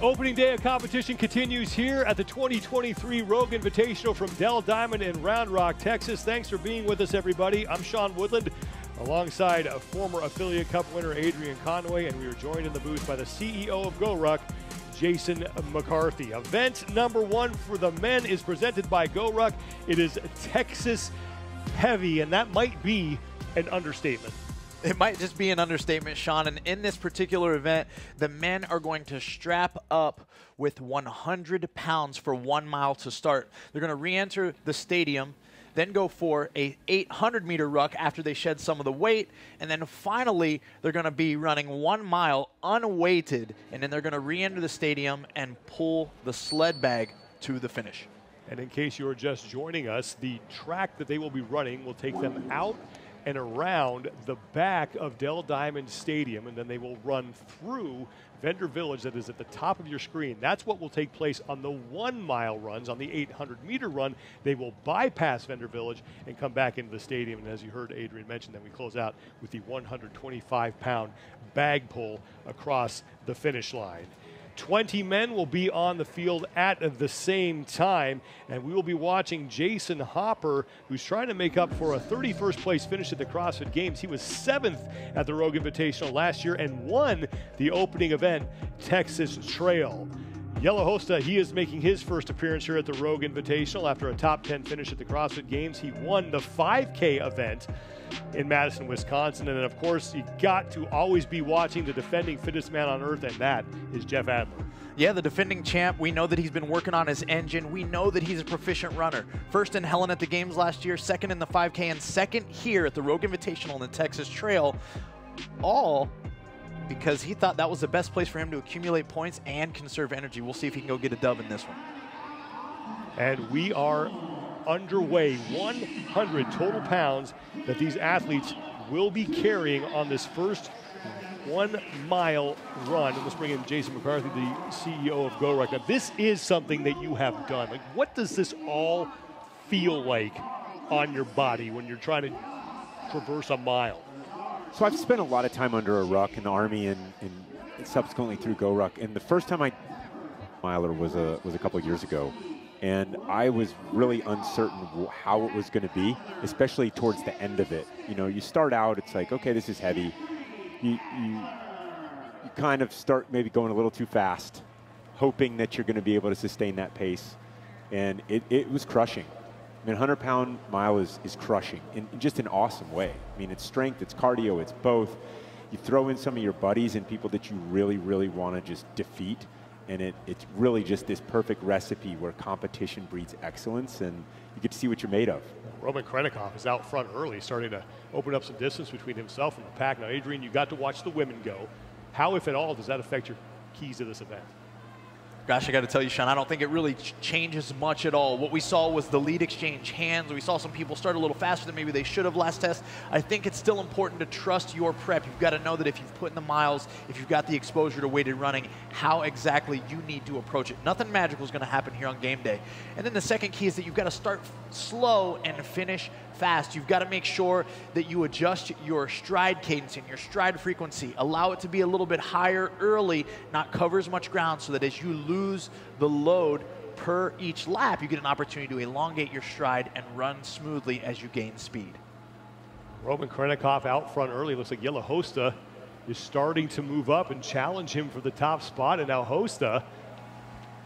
Opening day of competition continues here at the 2023 Rogue Invitational from Dell Diamond in Round Rock, Texas. Thanks for being with us, everybody. I'm Sean Woodland, alongside a former affiliate cup winner, Adrian Conway, and we are joined in the booth by the CEO of GoRuck, Jason McCarthy. Event number one for the men is presented by GoRuck. It is Texas heavy, and that might be an understatement. It might just be an understatement, Sean. And in this particular event, the men are going to strap up with 100 pounds for 1 mile to start. They're going to re-enter the stadium, then go for a 800-meter ruck after they shed some of the weight, and then finally they're going to be running 1 mile unweighted, and then they're going to re-enter the stadium and pull the sled bag to the finish. And in case you're just joining us, the track that they will be running will take them out and around the back of Dell Diamond Stadium, and then they will run through Vendor Village that is at the top of your screen. That's what will take place on the 1 mile runs. On the 800-meter run, they will bypass Vendor Village and come back into the stadium. And as you heard Adrian mention, then we close out with the 125-pound bag pull across the finish line. 20 men will be on the field at the same time, and we will be watching Jason Hopper, who's trying to make up for a 31st place finish at the CrossFit Games. He was 7th at the Rogue Invitational last year and won the opening event, Texas Trail. Yellow Hosta, he is making his first appearance here at the Rogue Invitational after a top 10 finish at the CrossFit Games. He won the 5K event in Madison, Wisconsin. And then, of course, you got to always be watching the defending fittest man on earth, and that is Jeff Adler. Yeah, the defending champ. We know that he's been working on his engine. We know that he's a proficient runner. First in Helen at the Games last year, second in the 5K, and second here at the Rogue Invitational in the Texas Trail, all because he thought that was the best place for him to accumulate points and conserve energy. We'll see if he can go get a dub in this one. And we are underway. 100 total pounds that these athletes will be carrying on this first 1 mile run. And let's bring in Jason McCarthy, the CEO of GoRuck. Now, this is something that you have done. Like, what does this all feel like on your body when you're trying to traverse a mile? So I've spent a lot of time under a ruck in the Army and subsequently through GoRuck. And the first time I miler was a couple of years ago. And I was really uncertain how it was going to be, especially towards the end of it. You know, you start out, it's like, okay, this is heavy. You kind of start maybe going a little too fast, hoping that you're going to be able to sustain that pace. And it was crushing. I mean, 100-pound mile is crushing in just an awesome way. I mean, it's strength, it's cardio, it's both. You throw in some of your buddies and people that you really, really want to just defeat, and it's really just this perfect recipe where competition breeds excellence, and you get to see what you're made of. Roman Krennikov is out front early, starting to open up some distance between himself and the pack. Now, Adrian, you got to watch the women go. How, if at all, does that affect your keys to this event? Gosh, I got to tell you, Sean, I don't think it really changes much at all. What we saw was the lead exchange hands. We saw some people start a little faster than maybe they should have last test. I think it's still important to trust your prep. You've got to know that if you've put in the miles, if you've got the exposure to weighted running, how exactly you need to approach it. Nothing magical is going to happen here on game day. And then the second key is that you've got to start slow and finish fast. You've got to make sure that you adjust your stride cadence and your stride frequency. Allow it to be a little bit higher early, not cover as much ground, so that as you lose the load per each lap, you get an opportunity to elongate your stride and run smoothly as you gain speed. Roman Krennikov out front early. Looks like Yellow Hosta is starting to move up and challenge him for the top spot, and now Hosta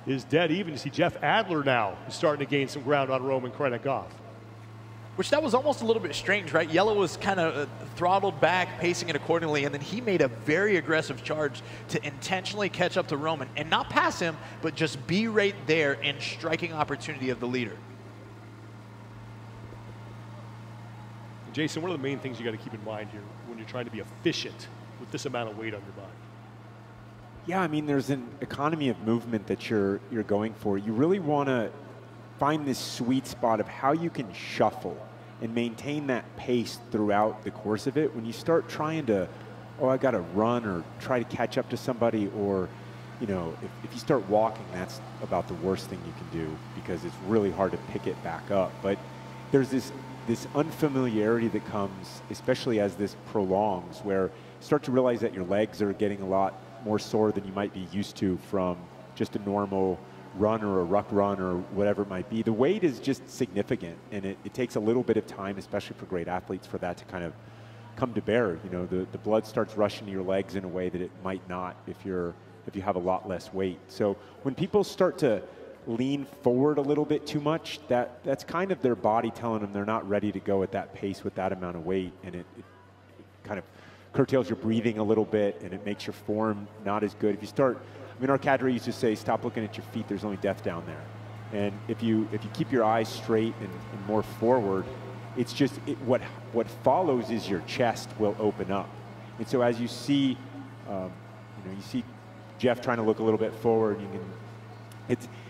is dead even. You see Jeff Adler now is starting to gain some ground on Roman Krennikov. Which that was almost a little bit strange, right? Yellow was kind of throttled back, pacing it accordingly, and then he made a very aggressive charge to intentionally catch up to Roman and not pass him, but just be right there in striking opportunity of the leader. Jason, what are the main things you got to keep in mind here when you're trying to be efficient with this amount of weight on your body? Yeah, I mean, there's an economy of movement that you're going for. You really want to find this sweet spot of how you can shuffle and maintain that pace throughout the course of it. When you start trying to, oh, I got to run or try to catch up to somebody, or, you know, if you start walking, that's about the worst thing you can do because it's really hard to pick it back up. But there's this unfamiliarity that comes, especially as this prolongs, where you start to realize that your legs are getting a lot more sore than you might be used to from just a normal run or a ruck run or whatever it might be. The weight is just significant, and it takes a little bit of time, especially for great athletes, for that to kind of come to bear. You know, the blood starts rushing to your legs in a way that it might not if you have a lot less weight. So when people start to lean forward a little bit too much, that's kind of their body telling them they're not ready to go at that pace with that amount of weight, and it kind of curtails your breathing a little bit, and it makes your form not as good. If you start, I mean, our cadre used to say, stop looking at your feet, there's only death down there. And if you keep your eyes straight and more forward, it's just, what follows is your chest will open up. And so as you see, you see Jeff trying to look a little bit forward,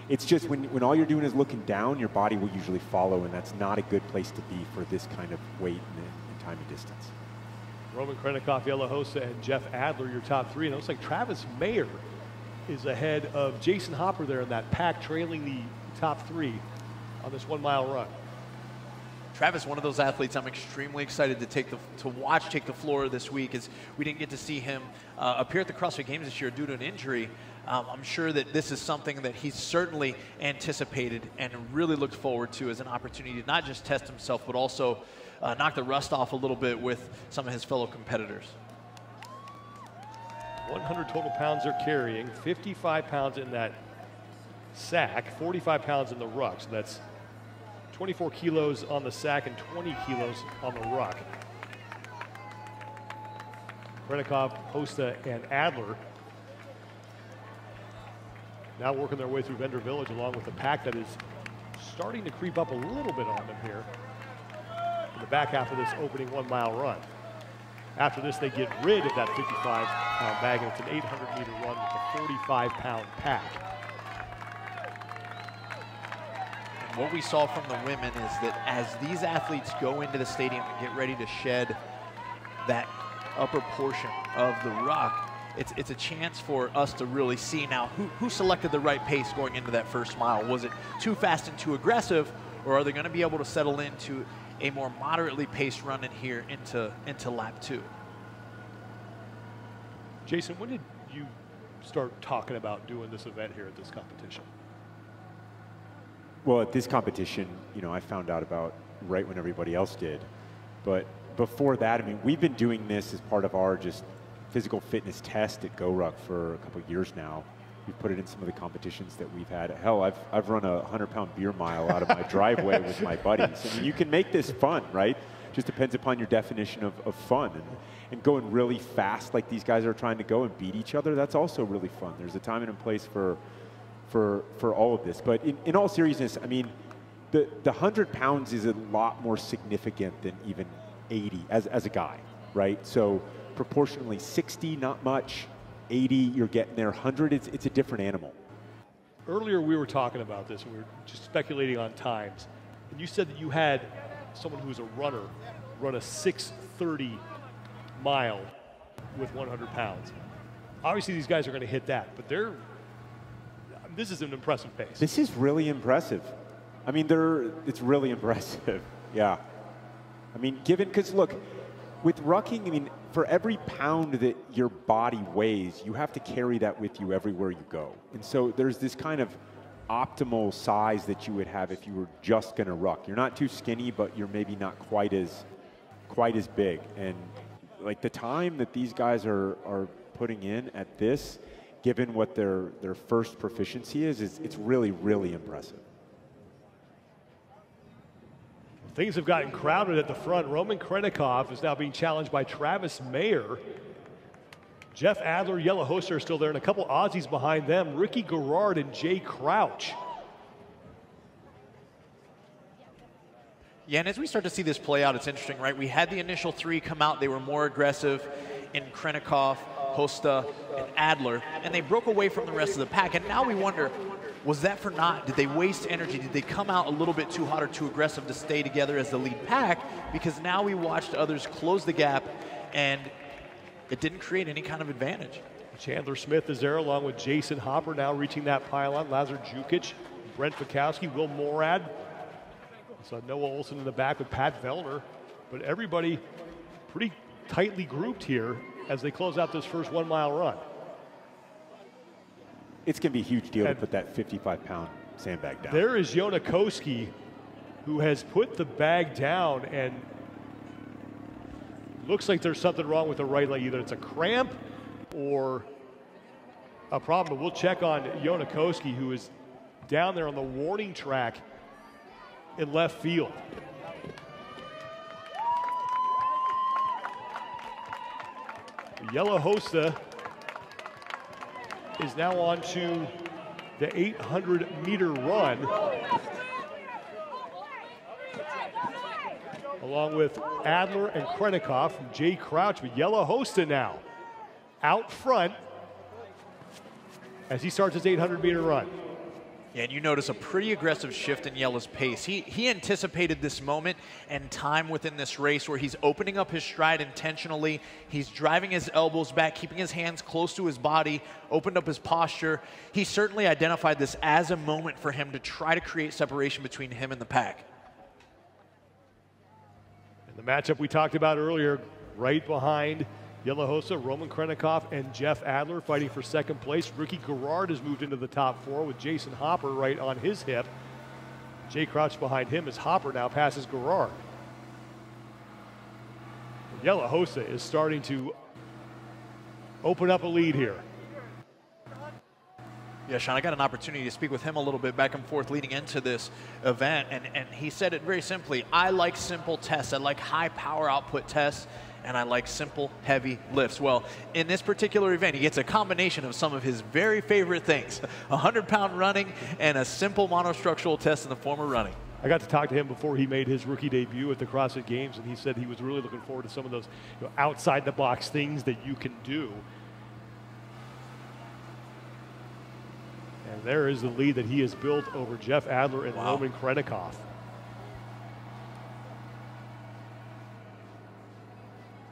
it's just when all you're doing is looking down, your body will usually follow, and that's not a good place to be for this kind of weight and time and distance. Roman Krennikov, Jelle Hossa, and Jeff Adler, your top three. And it looks like Travis Mayer is ahead of Jason Hopper there in that pack, trailing the top three on this 1 mile run. Travis, one of those athletes I'm extremely excited to watch take the floor this week, as we didn't get to see him appear at the CrossFit Games this year due to an injury. I'm sure that this is something that he's certainly anticipated and really looked forward to as an opportunity to not just test himself, but also knock the rust off a little bit with some of his fellow competitors. 100 total pounds they're carrying, 55 pounds in that sack, 45 pounds in the ruck. So that's 24 kilos on the sack and 20 kilos on the ruck. Krennikov, Hosta, and Adler now working their way through Vendor Village, along with the pack that is starting to creep up a little bit on them here in the back half of this opening 1 mile run. After this, they get rid of that 55-pound bag, and it's an 800-meter run with a 45-pound pack. And what we saw from the women is that as these athletes go into the stadium and get ready to shed that upper portion of the ruck, it's a chance for us to really see now who selected the right pace going into that first mile. Was it too fast and too aggressive, or are they going to be able to settle into a more moderately paced run in here into lap 2? Jason, when did you start talking about doing this event here at this competition? Well, at this competition, I found out about right when everybody else did. But before that, I mean, we've been doing this as part of our just physical fitness test at GoRuck for a couple of years now. We've put it in some of the competitions that we've had. Hell, I've run a 100-pound beer mile out of my driveway with my buddies. I mean, you can make this fun, right? Just depends upon your definition of fun. And going really fast like these guys are trying to go and beat each other, that's also really fun. There's a time and a place for all of this. But in all seriousness, I mean, the 100 pounds is a lot more significant than even 80 as a guy, right? So proportionally 60, not much. 80, you're getting there. 100, it's a different animal. Earlier we were talking about this, and we were just speculating on times. And you said that you had someone who was a runner run a 6:30 mile with 100 pounds. Obviously these guys are going to hit that, but this is an impressive pace. This is really impressive. I mean, it's really impressive. Yeah. I mean, because look, with rucking, I mean, for every pound that your body weighs, you have to carry that with you everywhere you go. And so there's this kind of optimal size that you would have if you were just going to ruck. You're not too skinny, but you're maybe not quite as big. And like the time that these guys are putting in at this, given what their first proficiency is it's really, really impressive. Things have gotten crowded at the front. Roman Krennikov is now being challenged by Travis Mayer. Jeff Adler, Jelle Hossa are still there, and a couple Aussies behind them, Ricky Garrard and Jay Crouch. Yeah, and as we start to see this play out, it's interesting, right? We had the initial 3 come out. They were more aggressive in Krennikov, Hosta, and Adler, and they broke away from the rest of the pack. And now we wonder, was that for naught? Did they waste energy? Did they come out a little bit too hot or too aggressive to stay together as the lead pack? Because now we watched others close the gap, and it didn't create any kind of advantage. Chandler Smith is there along with Jason Hopper now reaching that pylon. Lazar Jukic, Brent Fikowski, Will Morad. So Noah Olson in the back with Pat Vellner. But everybody pretty tightly grouped here as they close out this first 1 mile run. it's going to be a huge deal to put that 55-pound sandbag down. There is Jonakoski, who has put the bag down, and looks like there's something wrong with the right leg. Either it's a cramp or a problem. But we'll check on Jonakoski, who is down there on the warning track in left field. Yellow Hosta is now on to the 800-meter run, along with Adler and Krennikov from Jay Crouch. But Yellow Hosta now out front as he starts his 800-meter run. Yeah, and you notice a pretty aggressive shift in Yellow's pace. He anticipated this moment and time within this race where he's opening up his stride intentionally. He's driving his elbows back, keeping his hands close to his body, opened up his posture. He certainly identified this as a moment for him to try to create separation between him and the pack. And the matchup we talked about earlier, right behind Yellow Hosta, Roman Krennikov and Jeff Adler fighting for second place. Ricky Garrard has moved into the top 4 with Jason Hopper right on his hip. Jay Crouch behind him as Hopper now passes Garrard. Yellow Hosta is starting to open up a lead here. Yeah, Sean, I got an opportunity to speak with him a little bit back and forth leading into this event, and he said it very simply. I like simple tests. I like high power output tests, and I like simple, heavy lifts. Well, in this particular event, he gets a combination of some of his very favorite things, 100-pound running and a simple monostructural test in the form of running. I got to talk to him before he made his rookie debut at the CrossFit Games, and he said he was really looking forward to some of those outside-the-box things that you can do. And there is the lead that he has built over Jeff Adler and Roman Krennikov.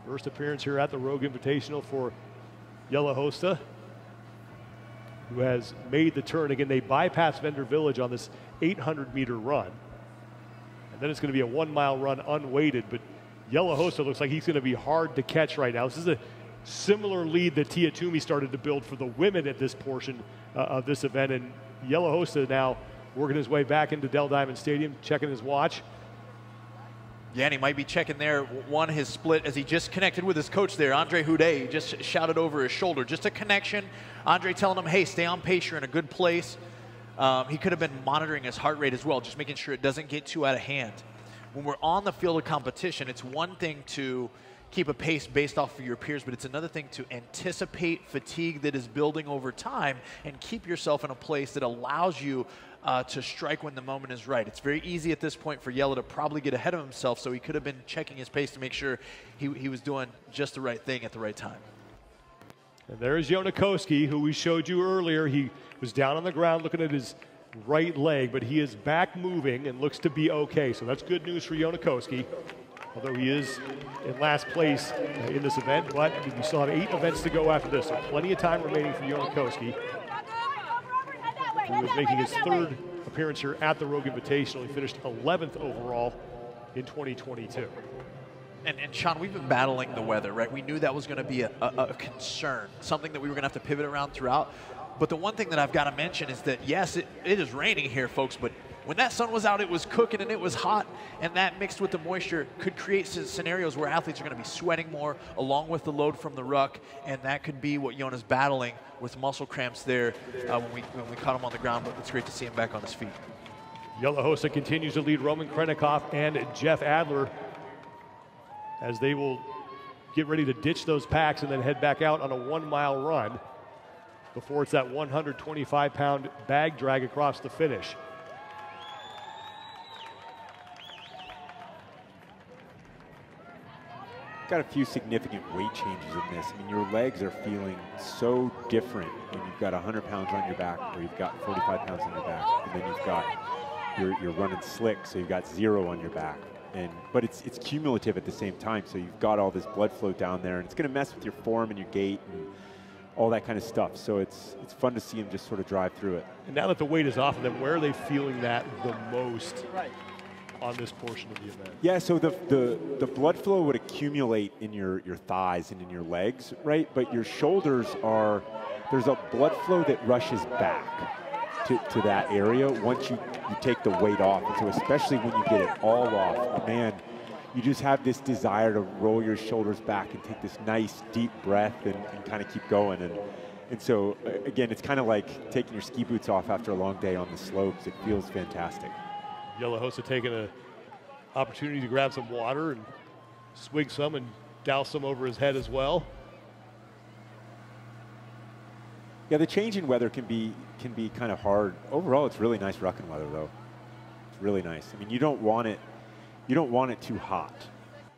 First appearance here at the Rogue Invitational for Yellow Hosta, who has made the turn. Again, they bypass Vendor Village on this 800-meter run. And then it's going to be a 1-mile run unweighted, but Yellow Hosta looks like he's going to be hard to catch right now. This is a similar lead that Tia Toomey started to build for the women at this portion of this event. And Yellow Hosta now working his way back into Dell Diamond Stadium, checking his watch. Yeah, and he might be checking there, his split as he just connected with his coach there, Andre Houdet. He just shouted over his shoulder. Just a connection. Andre telling him, hey, stay on pace. You're in a good place. He could have been monitoring his heart rate as well, just making sure it doesn't get too out of hand. When we're on the field of competition, it's one thing to keep a pace based off of your peers, but it's another thing to anticipate fatigue that is building over time and keep yourself in a place that allows you to strike when the moment is right. It's very easy at this point for Yellow to probably get ahead of himself, so he could have been checking his pace to make sure he was doing just the right thing at the right time. And there's Jonakoski, who we showed you earlier. He was down on the ground looking at his right leg, but he is back moving and looks to be okay. So that's good news for Jonakoski, although he is in last place in this event. But we still have 8 events to go after this, so plenty of time remaining for Jonakoski, who is making his 3rd appearance here at the Rogue Invitational. He finished 11th overall in 2022. And Sean, we've been battling the weather, right? We knew that was going to be a concern, something that we were going to have to pivot around throughout. But the one thing that I've got to mention is that, yes, it is raining here, folks, but when that sun was out, it was cooking and it was hot, and that mixed with the moisture could create scenarios where athletes are going to be sweating more along with the load from the ruck, and that could be what Jona's battling with muscle cramps there when we caught him on the ground, but it's great to see him back on his feet. Yellow Hosta continues to lead Roman Krennikov and Jeff Adler as they will get ready to ditch those packs and then head back out on a 1-mile run before it's that 125-pound bag drag across the finish. Got a few significant weight changes in this. I mean, your legs are feeling so different when you've got 100 pounds on your back, or you've got 45 pounds on your back, and then you've got you're running slick, so you've got 0 on your back. But it's cumulative at the same time, so you've got all this blood flow down there, and it's going to mess with your form and your gait and all that kind of stuff. So it's fun to see him just sort of drive through it. And now that the weight is off of them, where are they feeling that the most on this portion of the event? Yeah, so the blood flow would accumulate in your thighs and in your legs, right? But your shoulders there's a blood flow that rushes back to that area once you take the weight off. And so especially when you get it all off, man, you just have this desire to roll your shoulders back and take this nice deep breath and kind of keep going. And so, again, it's kind of like taking your ski boots off after a long day on the slopes. It feels fantastic. Yellow Hosta taking an opportunity to grab some water and swig some and douse some over his head as well. Yeah, the change in weather can be kind of hard. Overall, it's really nice rucking weather, though. It's really nice. I mean, you don't want it too hot.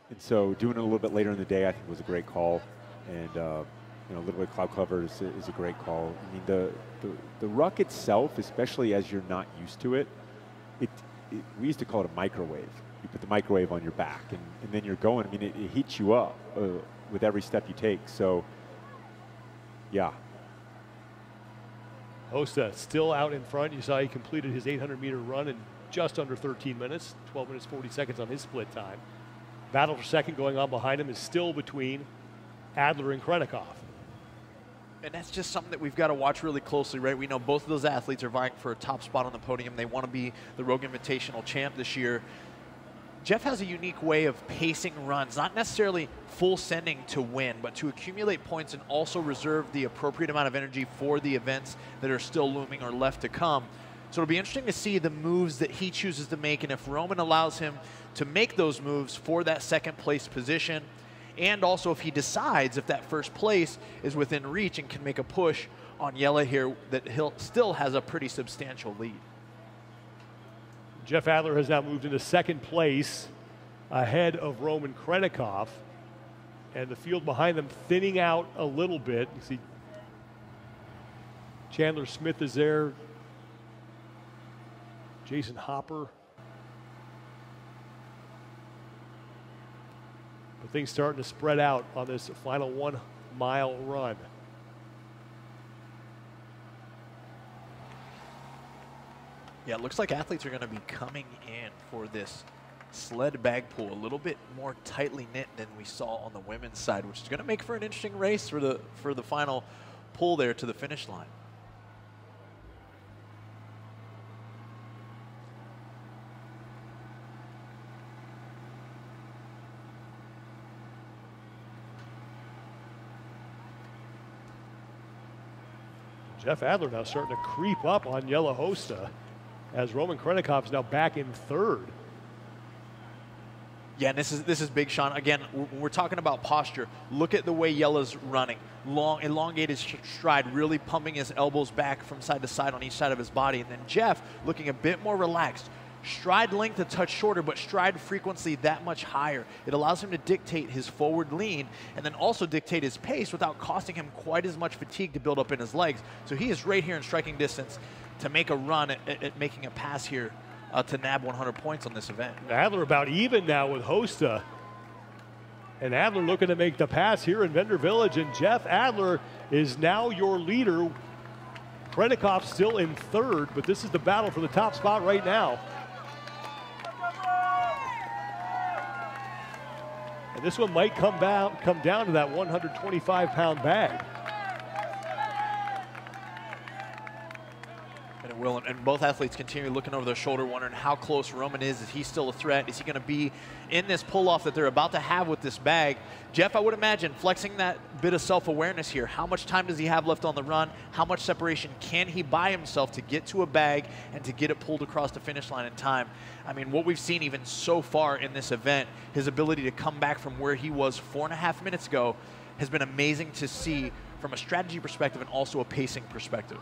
And so doing it a little bit later in the day, I think, was a great call. And you know, a little bit of cloud cover is a great call. I mean, the ruck itself, especially as you're not used to it, we used to call it a microwave. You put the microwave on your back, and then you're going. I mean, it heats you up with every step you take. So, yeah. Hosta still out in front. You saw he completed his 800-meter run in just under 13 minutes, 12 minutes, 40 seconds on his split time. Battle for second going on behind him is still between Adler and Krennikov. And that's just something that we've got to watch really closely, right? We know both of those athletes are vying for a top spot on the podium. They want to be the Rogue Invitational champ this year. Jeff has a unique way of pacing runs, not necessarily full sending to win, but to accumulate points and also reserve the appropriate amount of energy for the events that are still looming or left to come. So it'll be interesting to see the moves that he chooses to make, and if Roman allows him to make those moves for that second place position, and also if he decides if that first place is within reach and can make a push on Yella here, that he still has a pretty substantial lead. Jeff Adler has now moved into second place ahead of Roman Krennikov, and the field behind them thinning out a little bit. You see Chandler Smith is there, Jason Hopper. But things starting to spread out on this final 1 mile run. Yeah, it looks like athletes are going to be coming in for this sled bag pull a little bit more tightly knit than we saw on the women's side, which is going to make for an interesting race for the final pull there to the finish line. Jeff Adler now starting to creep up on Yella Hosta as Roman Krennikov is now back in third. Yeah, and this is big, Sean. Again, when we're talking about posture, look at the way Yella's running. Long, elongated stride, really pumping his elbows back from side to side on each side of his body. And then Jeff looking a bit more relaxed. Stride length a touch shorter, but stride frequency that much higher. It allows him to dictate his forward lean and then also dictate his pace without costing him quite as much fatigue to build up in his legs. So he is right here in striking distance to make a run at making a pass here to nab 100 points on this event. Adler about even now with Hosta. And Adler looking to make the pass here in Vendor Village, and Jeff Adler is now your leader. Krennikov still in third, but this is the battle for the top spot right now. And this one might come down to that 125-pound bag. And it will, and both athletes continue looking over their shoulder, wondering how close Roman is. Is he still a threat? Is he going to be in this pull-off that they're about to have with this bag? Jeff, I would imagine, flexing that bit of self-awareness here. How much time does he have left on the run? How much separation can he buy himself to get to a bag and to get it pulled across the finish line in time? I mean, what we've seen even so far in this event, his ability to come back from where he was 4.5 minutes ago has been amazing to see from a strategy perspective and also a pacing perspective.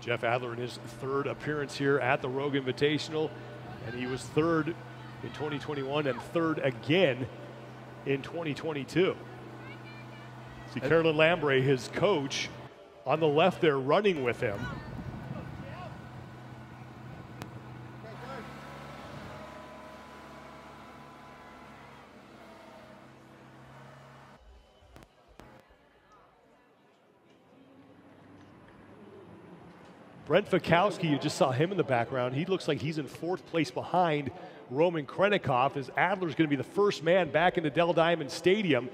Jeff Adler in his third appearance here at the Rogue Invitational, and he was third in 2021 and third again in 2022. See Carolyn Lambre, his coach, on the left there running with him. Brent Fikowski, you just saw him in the background. He looks like he's in fourth place behind Roman Krennikov, as Adler's going to be the first man back into Dell Diamond Stadium.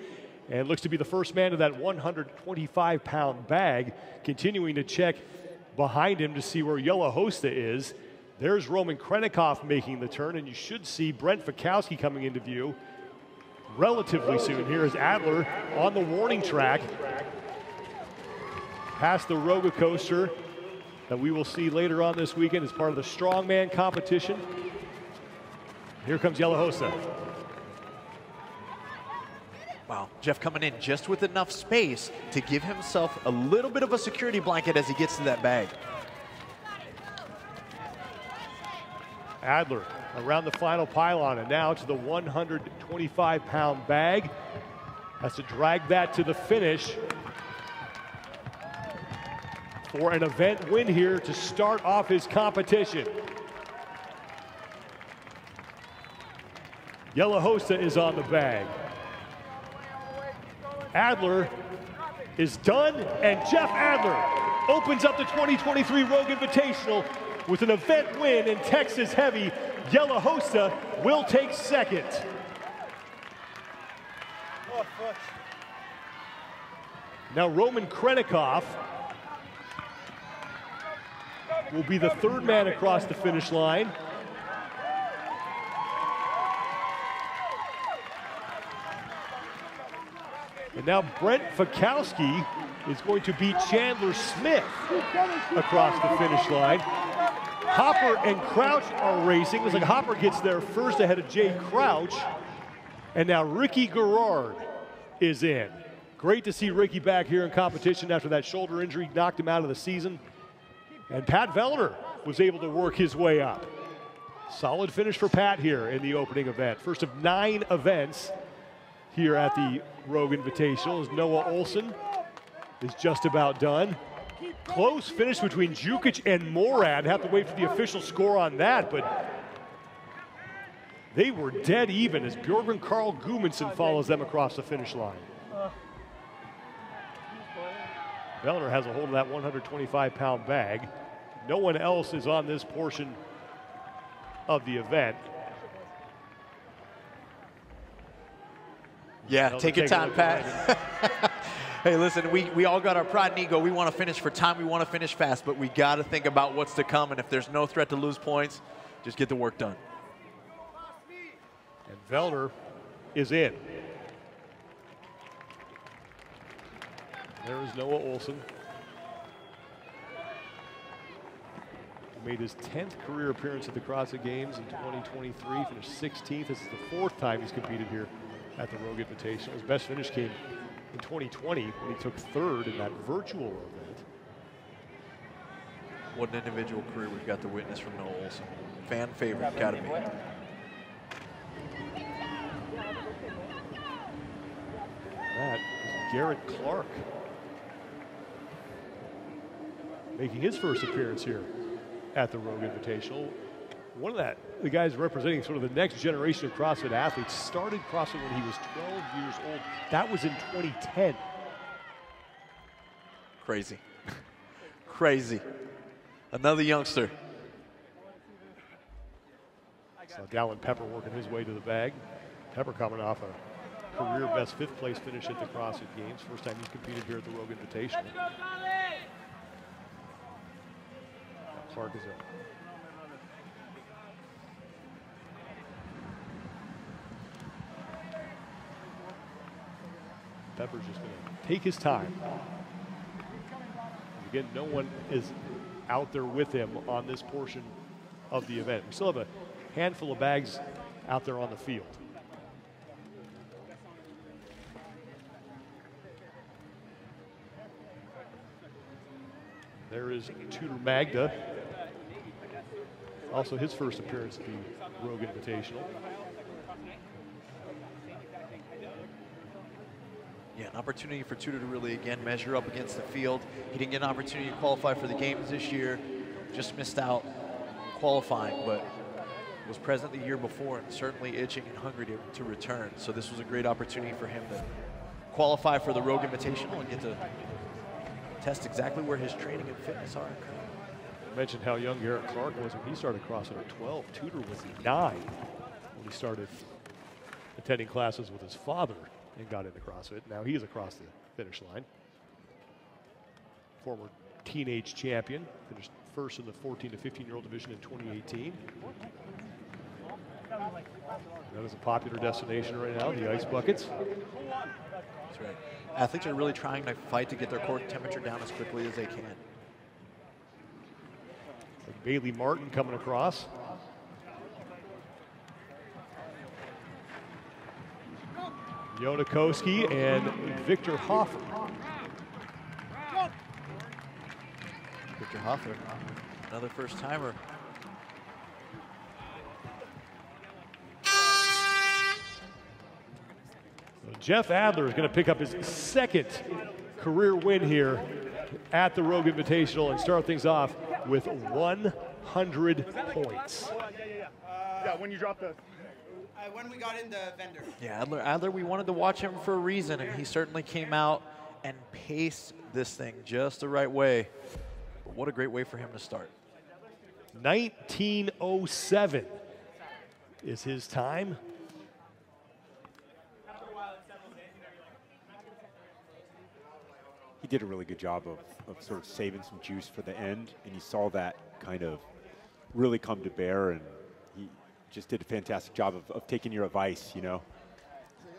and looks to be the first man to that 125-pound bag. Continuing to check behind him to see where Yelahosta is. There's Roman Krennikov making the turn, and you should see Brent Fikowski coming into view relatively soon. Here is Adler on the warning track, past the Roga coaster that we will see later on this weekend as part of the strongman competition. Here comes Yelahosta. Wow, Jeff coming in just with enough space to give himself a little bit of a security blanket as he gets to that bag. Adler around the final pylon, and now to the 125-pound bag. Has to drag that to the finish for an event win here to start off his competition. Yelahosta is on the bag. Adler is done, and Jeff Adler opens up the 2023 Rogue Invitational with an event win in Texas Heavy. Yelahosta will take second. Now Roman Krennikov will be the third man across the finish line. And now Brent Fikowski is going to beat Chandler Smith across the finish line. Hopper and Crouch are racing. Looks like Hopper gets there first ahead of Jay Crouch. And now Ricky Garrard is in. Great to see Ricky back here in competition after that shoulder injury knocked him out of the season. And Pat Vellner was able to work his way up. Solid finish for Pat here in the opening event. First of 9 events here at the Rogue Invitational as Noah Olson is just about done. Close finish between Jukic and Morad. Have to wait for the official score on that, but they were dead even as Bjorgren Carl Gumundsson follows them across the finish line. Vellner has a hold of that 125-pound bag. No one else is on this portion of the event. Yeah, take your time, Pat. Hey, listen, we all got our pride and ego. We want to finish for time. We want to finish fast, but we got to think about what's to come. And if there's no threat to lose points, just get the work done. And Vellner is in. There is Noah Olson. He made his 10th career appearance at the CrossFit Games in 2023, finished 16th. This is the 4th time he's competed here at the Rogue Invitational. His best finish came in 2020 when he took 3rd in that virtual event. What an individual career we've got to witness from Noah Olson. Fan favorite, gotta be. That is Garrett Clark making his first appearance here at the Rogue Invitational. One of the guys representing sort of the next generation of CrossFit athletes started CrossFit when he was 12 years old. That was in 2010. Crazy. Crazy. Another youngster. So Dallin Pepper working his way to the bag. Pepper coming off a career best 5th place finish at the CrossFit Games. First time he's competed here at the Rogue Invitational. Clark is up. Pepper's just going to take his time. Again, no one is out there with him on this portion of the event. We still have a handful of bags out there on the field. There is Tudor Magda. Also his first appearance at the Rogue Invitational. Yeah, an opportunity for Tudor to really, again, measure up against the field. He didn't get an opportunity to qualify for the games this year. Just missed out qualifying, but was present the year before and certainly itching and hungry to return. So this was a great opportunity for him to qualify for the Rogue Invitational and get to test exactly where his training and fitness are. I mentioned how young Garrett Clark was when he started CrossFit at 12. Tudor was 9 when he started attending classes with his father and got into CrossFit. Now he is across the finish line. Former teenage champion, finished first in the 14 to 15-year-old division in 2018. That is a popular destination right now, the ice buckets. That's right. Athletes are really trying to fight to get their core temperature down as quickly as they can. Like Bailey Martin coming across. Jonakowski and Victor Hoffer. Victor Hoffer, another first-timer. Jeff Adler is going to pick up his second career win here at the Rogue Invitational and start things off with 100 points. Yeah, when you drop the... when we got in the vendor. Yeah, Adler, we wanted to watch him for a reason, and he certainly came out and paced this thing just the right way. But what a great way for him to start. 1907 is his time. He did a really good job of sort of saving some juice for the end, and you saw that kind of really come to bear, and he just did a fantastic job of taking your advice, you know.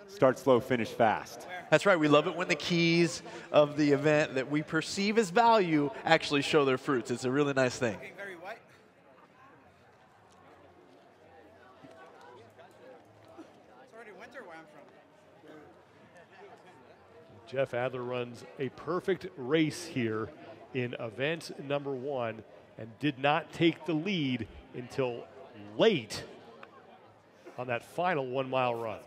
Start slow, finish fast. That's right. We love it when the keys of the event that we perceive as value actually show their fruits. It's a really nice thing. Very white. It's already winter where I'm from. Jeff Adler runs a perfect race here in event number 1 and did not take the lead until late on that final 1 mile run.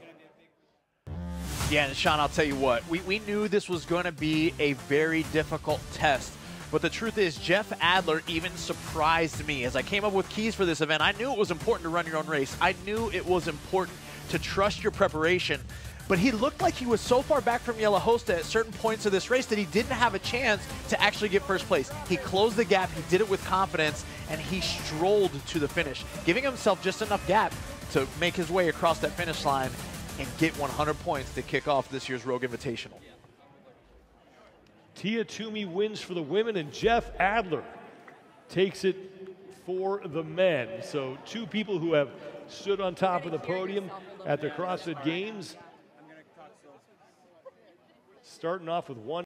Yeah, and Sean, I'll tell you what, we knew this was going to be a very difficult test. But the truth is, Jeff Adler even surprised me. As I came up with keys for this event, I knew it was important to run your own race. I knew it was important to trust your preparation. But he looked like he was so far back from Yellow Hosta at certain points of this race that he didn't have a chance to actually get first place. He closed the gap, he did it with confidence, and he strolled to the finish, giving himself just enough gap to make his way across that finish line and get 100 points to kick off this year's Rogue Invitational. Tia Toomey wins for the women, and Jeff Adler takes it for the men. So 2 people who have stood on top of the podium at the CrossFit Games. Starting off with 1